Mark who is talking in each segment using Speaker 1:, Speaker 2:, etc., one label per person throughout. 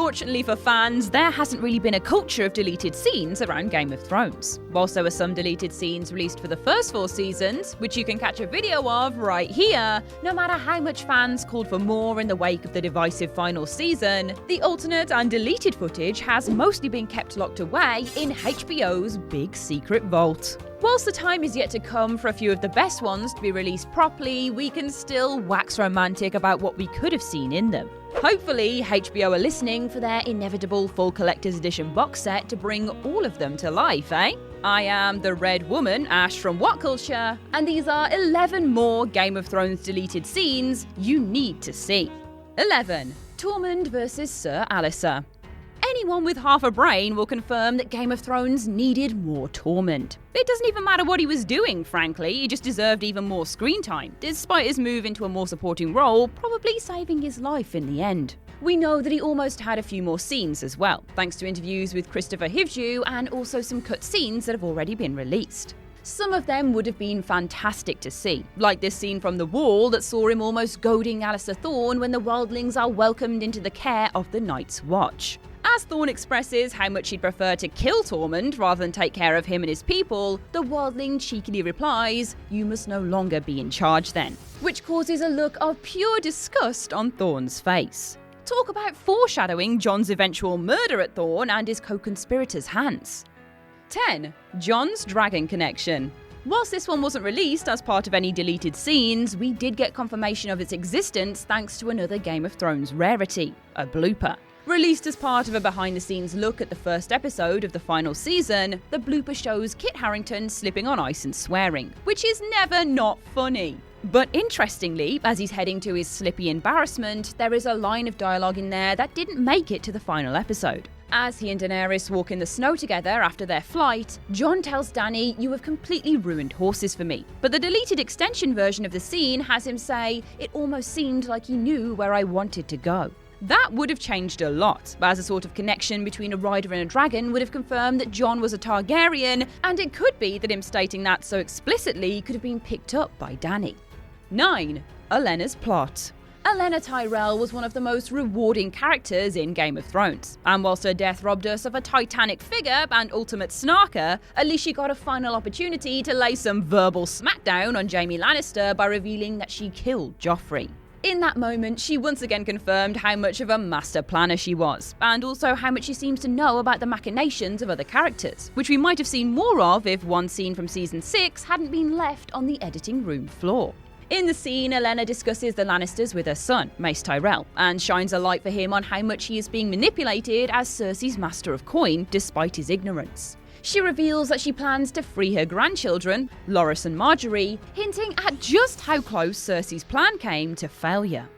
Speaker 1: Unfortunately for fans, there hasn't really been a culture of deleted scenes around Game of Thrones. Whilst there were some deleted scenes released for the first 4 seasons, which you can catch a video of right here, no matter how much fans called for more in the wake of the divisive final season, the alternate and deleted footage has mostly been kept locked away in HBO's big secret vault. Whilst the time is yet to come for a few of the best ones to be released properly, we can still wax romantic about what we could have seen in them. Hopefully, HBO are listening for their inevitable full collector's edition box set to bring all of them to life, eh? I am the Red Woman, Ash from What Culture, and these are 11 more Game of Thrones deleted scenes you need to see. 11. Tormund vs Sir ALLISER. Anyone with half a brain will confirm that Game of Thrones needed more Tormund. It doesn't even matter what he was doing, frankly, he just deserved even more screen time, despite his move into a more supporting role, probably saving his life in the end. We know that he almost had a few more scenes as well, thanks to interviews with Christopher Hivju and also some cut scenes that have already been released. Some of them would have been fantastic to see, like this scene from The Wall that saw him almost goading Alliser Thorne when the wildlings are welcomed into the care of the Night's Watch. As Thorne expresses how much he'd prefer to kill Tormund rather than take care of him and his people, the wildling cheekily replies, "You must no longer be in charge then," which causes a look of pure disgust on Thorne's face. Talk about foreshadowing Jon's eventual murder at Thorne and his co-conspirators' hands. 10. Jon's dragon connection. Whilst this one wasn't released as part of any deleted scenes, we did get confirmation of its existence thanks to another Game of Thrones rarity, a blooper. Released as part of a behind-the-scenes look at the first episode of the final season, the blooper shows Kit Harington slipping on ice and swearing, which is never not funny. But interestingly, as he's heading to his slippy embarrassment, there is a line of dialogue in there that didn't make it to the final episode. As he and Daenerys walk in the snow together after their flight, Jon tells Dany, "You have completely ruined horses for me." But the deleted extension version of the scene has him say, "It almost seemed like he knew where I wanted to go." That would have changed a lot, as a sort of connection between a rider and a dragon would have confirmed that Jon was a Targaryen, and it could be that him stating that so explicitly could have been picked up by Dany. 9. Olenna's plot. Olenna Tyrell was one of the most rewarding characters in Game of Thrones, and whilst her death robbed us of a titanic figure and ultimate snarker, at least she got a final opportunity to lay some verbal smackdown on Jaime Lannister by revealing that she killed Joffrey. In that moment, she once again confirmed how much of a master planner she was, and also how much she seems to know about the machinations of other characters, which we might have seen more of if one scene from Season 6 hadn't been left on the editing room floor. In the scene, Olenna discusses the Lannisters with her son, Mace Tyrell, and shines a light for him on how much he is being manipulated as Cersei's master of coin, despite his ignorance. She reveals that she plans to free her grandchildren, Loras and Marjorie, hinting at just how close Cersei's plan came to failure.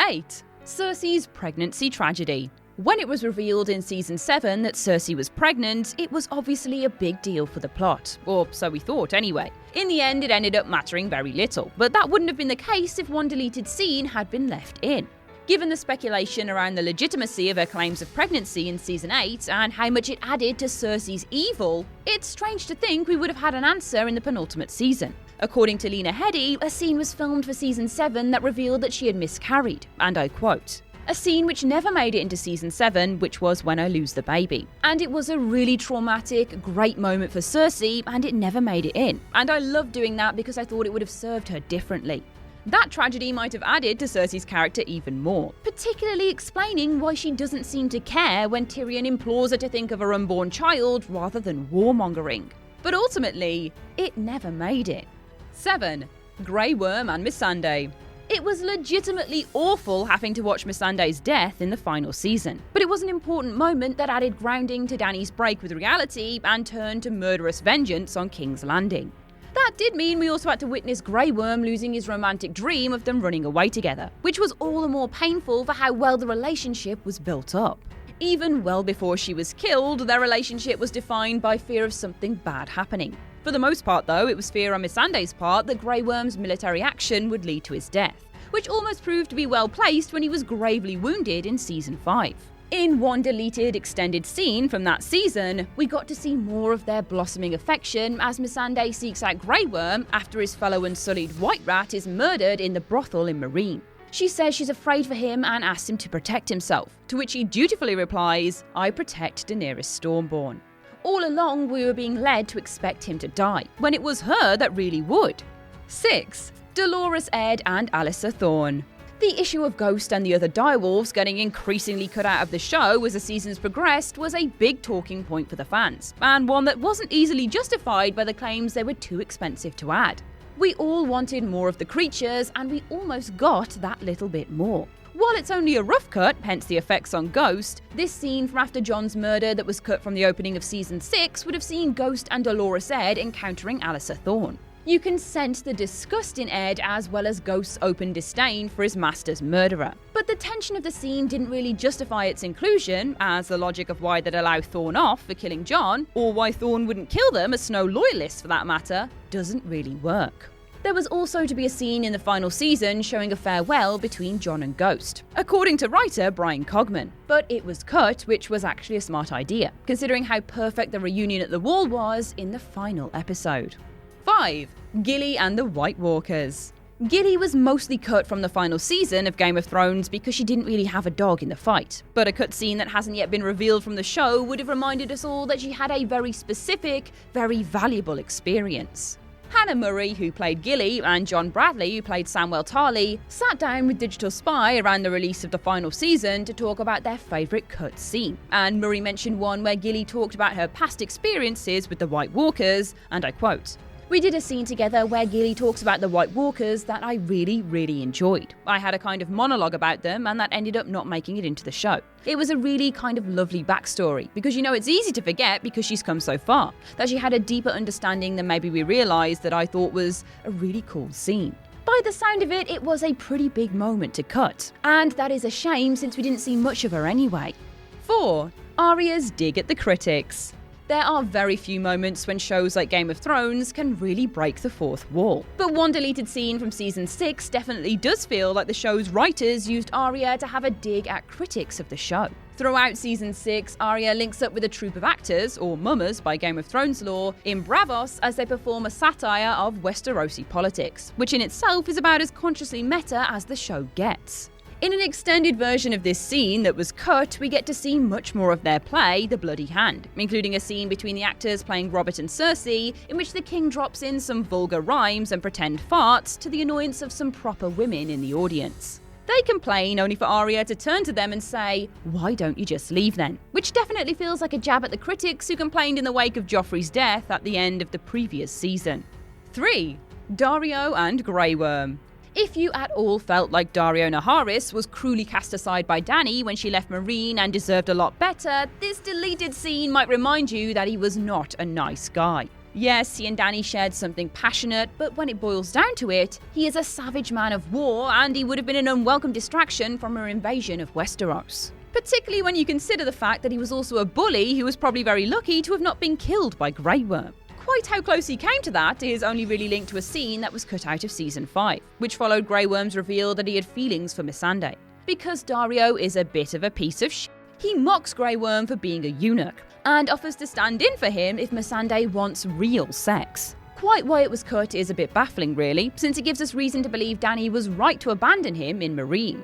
Speaker 1: 8. Cersei's pregnancy tragedy. When it was revealed in Season 7 that Cersei was pregnant, it was obviously a big deal for the plot, or so we thought anyway. In the end, it ended up mattering very little, but that wouldn't have been the case if one deleted scene had been left in. Given the speculation around the legitimacy of her claims of pregnancy in Season 8 and how much it added to Cersei's evil, it's strange to think we would have had an answer in the penultimate season. According to Lena Headey, a scene was filmed for Season 7 that revealed that she had miscarried, and I quote, "A scene which never made it into Season 7, which was when I lose the baby. And it was a really traumatic, great moment for Cersei, and it never made it in. And I loved doing that because I thought it would have served her differently." That tragedy might have added to Cersei's character even more, particularly explaining why she doesn't seem to care when Tyrion implores her to think of her unborn child rather than warmongering. But ultimately, it never made it. 7. Grey Worm and Missandei. It was legitimately awful having to watch Missandei's death in the final season, but it was an important moment that added grounding to Dany's break with reality and turned to murderous vengeance on King's Landing. That did mean we also had to witness Grey Worm losing his romantic dream of them running away together, which was all the more painful for how well the relationship was built up. Even well before she was killed, their relationship was defined by fear of something bad happening. For the most part though, it was fear on Missandei's part that Grey Worm's military action would lead to his death, which almost proved to be well placed when he was gravely wounded in Season 5. In one deleted extended scene from that season, we got to see more of their blossoming affection as Missandei seeks out Grey Worm after his fellow unsullied White Rat is murdered in the brothel in Meereen. She says she's afraid for him and asks him to protect himself, to which he dutifully replies, "I protect Daenerys Stormborn." All along, we were being led to expect him to die, when it was her that really would. 6. Dolorous Ed and ALLISER THORNE. The issue of Ghost and the other direwolves getting increasingly cut out of the show as the seasons progressed was a big talking point for the fans, and one that wasn't easily justified by the claims they were too expensive to add. We all wanted more of the creatures, and we almost got that little bit more. While it's only a rough cut, hence the effects on Ghost, this scene from after Jon's murder that was cut from the opening of Season 6 would have seen Ghost and Dolorous Ed encountering ALLISER THORNE. You can sense the disgust in Ed as well as Ghost's open disdain for his master's murderer. But the tension of the scene didn't really justify its inclusion, as the logic of why they'd allow Thorne off for killing Jon, or why Thorne wouldn't kill them as Snow loyalists for that matter, doesn't really work. There was also to be a scene in the final season showing a farewell between Jon and Ghost, according to writer Brian Cogman. But it was cut, which was actually a smart idea, considering how perfect the reunion at the Wall was in the final episode. 5. Gilly and the White Walkers. Gilly was mostly cut from the final season of Game of Thrones because she didn't really have a dog in the fight. But a cutscene that hasn't yet been revealed from the show would have reminded us all that she had a very specific, very valuable experience. Hannah Murray, who played Gilly, and John Bradley, who played Samwell Tarly, sat down with Digital Spy around the release of the final season to talk about their favourite cut scene. And Murray mentioned one where Gilly talked about her past experiences with the White Walkers, and I quote, "We did a scene together where Gilly talks about the White Walkers that I really enjoyed. I had a kind of monologue about them, and that ended up not making it into the show. It was a really kind of lovely backstory, because it's easy to forget because she's come so far, that she had a deeper understanding than maybe we realised, that I thought was a really cool scene." By the sound of it, it was a pretty big moment to cut, and that is a shame since we didn't see much of her anyway. 4. Arya's dig at the critics. There are very few moments when shows like Game of Thrones can really break the fourth wall. But one deleted scene from Season 6 definitely does feel like the show's writers used Arya to have a dig at critics of the show. Throughout Season 6, Arya links up with a troupe of actors, or mummers by Game of Thrones lore, in Braavos as they perform a satire of Westerosi politics, which in itself is about as consciously meta as the show gets. In an extended version of this scene that was cut, we get to see much more of their play, The Bloody Hand, including a scene between the actors playing Robert and Cersei, in which the king drops in some vulgar rhymes and pretend farts to the annoyance of some proper women in the audience. They complain only for Arya to turn to them and say, "Why don't you just leave then?" Which definitely feels like a jab at the critics who complained in the wake of Joffrey's death at the end of the previous season. 3. Daario and Grey Worm. If you at all felt like Daario Naharis was cruelly cast aside by Dany when she left Meereen and deserved a lot better, this deleted scene might remind you that he was not a nice guy. Yes, he and Dany shared something passionate, but when it boils down to it, he is a savage man of war, and he would have been an unwelcome distraction from her invasion of Westeros. Particularly when you consider the fact that he was also a bully who was probably very lucky to have not been killed by Grey Worm. Quite how close he came to that is only really linked to a scene that was cut out of Season 5, which followed Grey Worm's reveal that he had feelings for Missandei. Because Daario is a bit of a piece of shit, he mocks Grey Worm for being a eunuch, and offers to stand in for him if Missandei wants real sex. Quite why it was cut is a bit baffling really, since it gives us reason to believe Dany was right to abandon him in Meereen.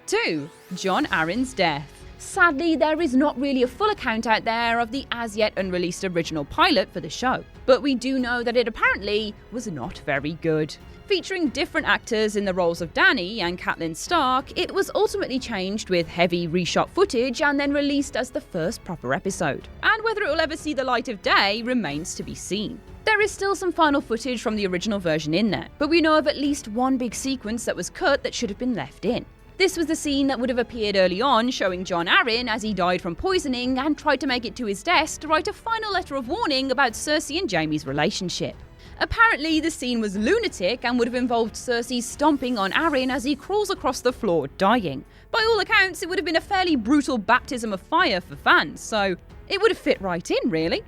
Speaker 1: 2. Jon Arryn's death. Sadly, there is not really a full account out there of the as yet unreleased original pilot for the show, but we do know that it apparently was not very good. Featuring different actors in the roles of Dany and Catelyn Stark, it was ultimately changed with heavy reshot footage and then released as the first proper episode. And whether it will ever see the light of day remains to be seen. There is still some final footage from the original version in there, but we know of at least one big sequence that was cut that should have been left in. This was the scene that would have appeared early on, showing Jon Arryn as he died from poisoning and tried to make it to his desk to write a final letter of warning about Cersei and Jaime's relationship. Apparently, the scene was lunatic and would have involved Cersei stomping on Arryn as he crawls across the floor dying. By all accounts, it would have been a fairly brutal baptism of fire for fans, so it would have fit right in, really.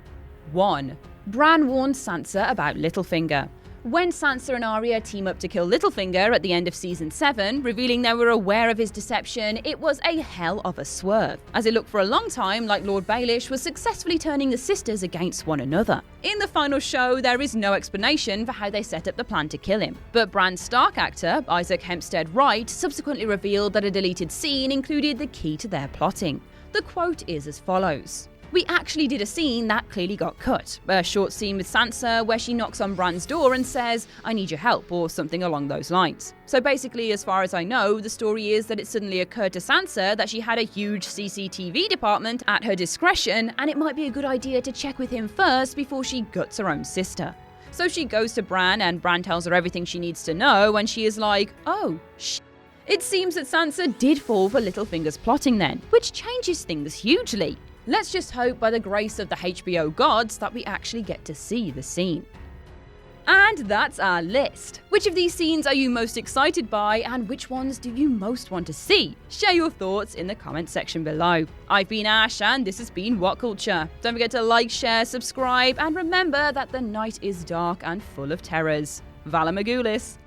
Speaker 1: 1. Bran warned Sansa about Littlefinger. When Sansa and Arya team up to kill Littlefinger at the end of Season 7, revealing they were aware of his deception, it was a hell of a swerve, as it looked for a long time like Lord Baelish was successfully turning the sisters against one another. In the final show, there is no explanation for how they set up the plan to kill him, but Bran's Stark actor, Isaac Hempstead Wright, subsequently revealed that a deleted scene included the key to their plotting. The quote is as follows: "We actually did a scene that clearly got cut. A short scene with Sansa where she knocks on Bran's door and says, 'I need your help,' or something along those lines. So basically, as far as I know, the story is that it suddenly occurred to Sansa that she had a huge CCTV department at her discretion, and it might be a good idea to check with him first before she guts her own sister. So she goes to Bran, and Bran tells her everything she needs to know, and she is like, oh, shit. It seems that Sansa did fall for Littlefinger's plotting then, which changes things hugely. Let's just hope by the grace of the HBO gods that we actually get to see the scene." And that's our list. Which of these scenes are you most excited by, and which ones do you most want to see? Share your thoughts in the comment section below. I've been Ash, and this has been What Culture. Don't forget to like, share, subscribe, and remember that the night is dark and full of terrors. Vala Magoulis.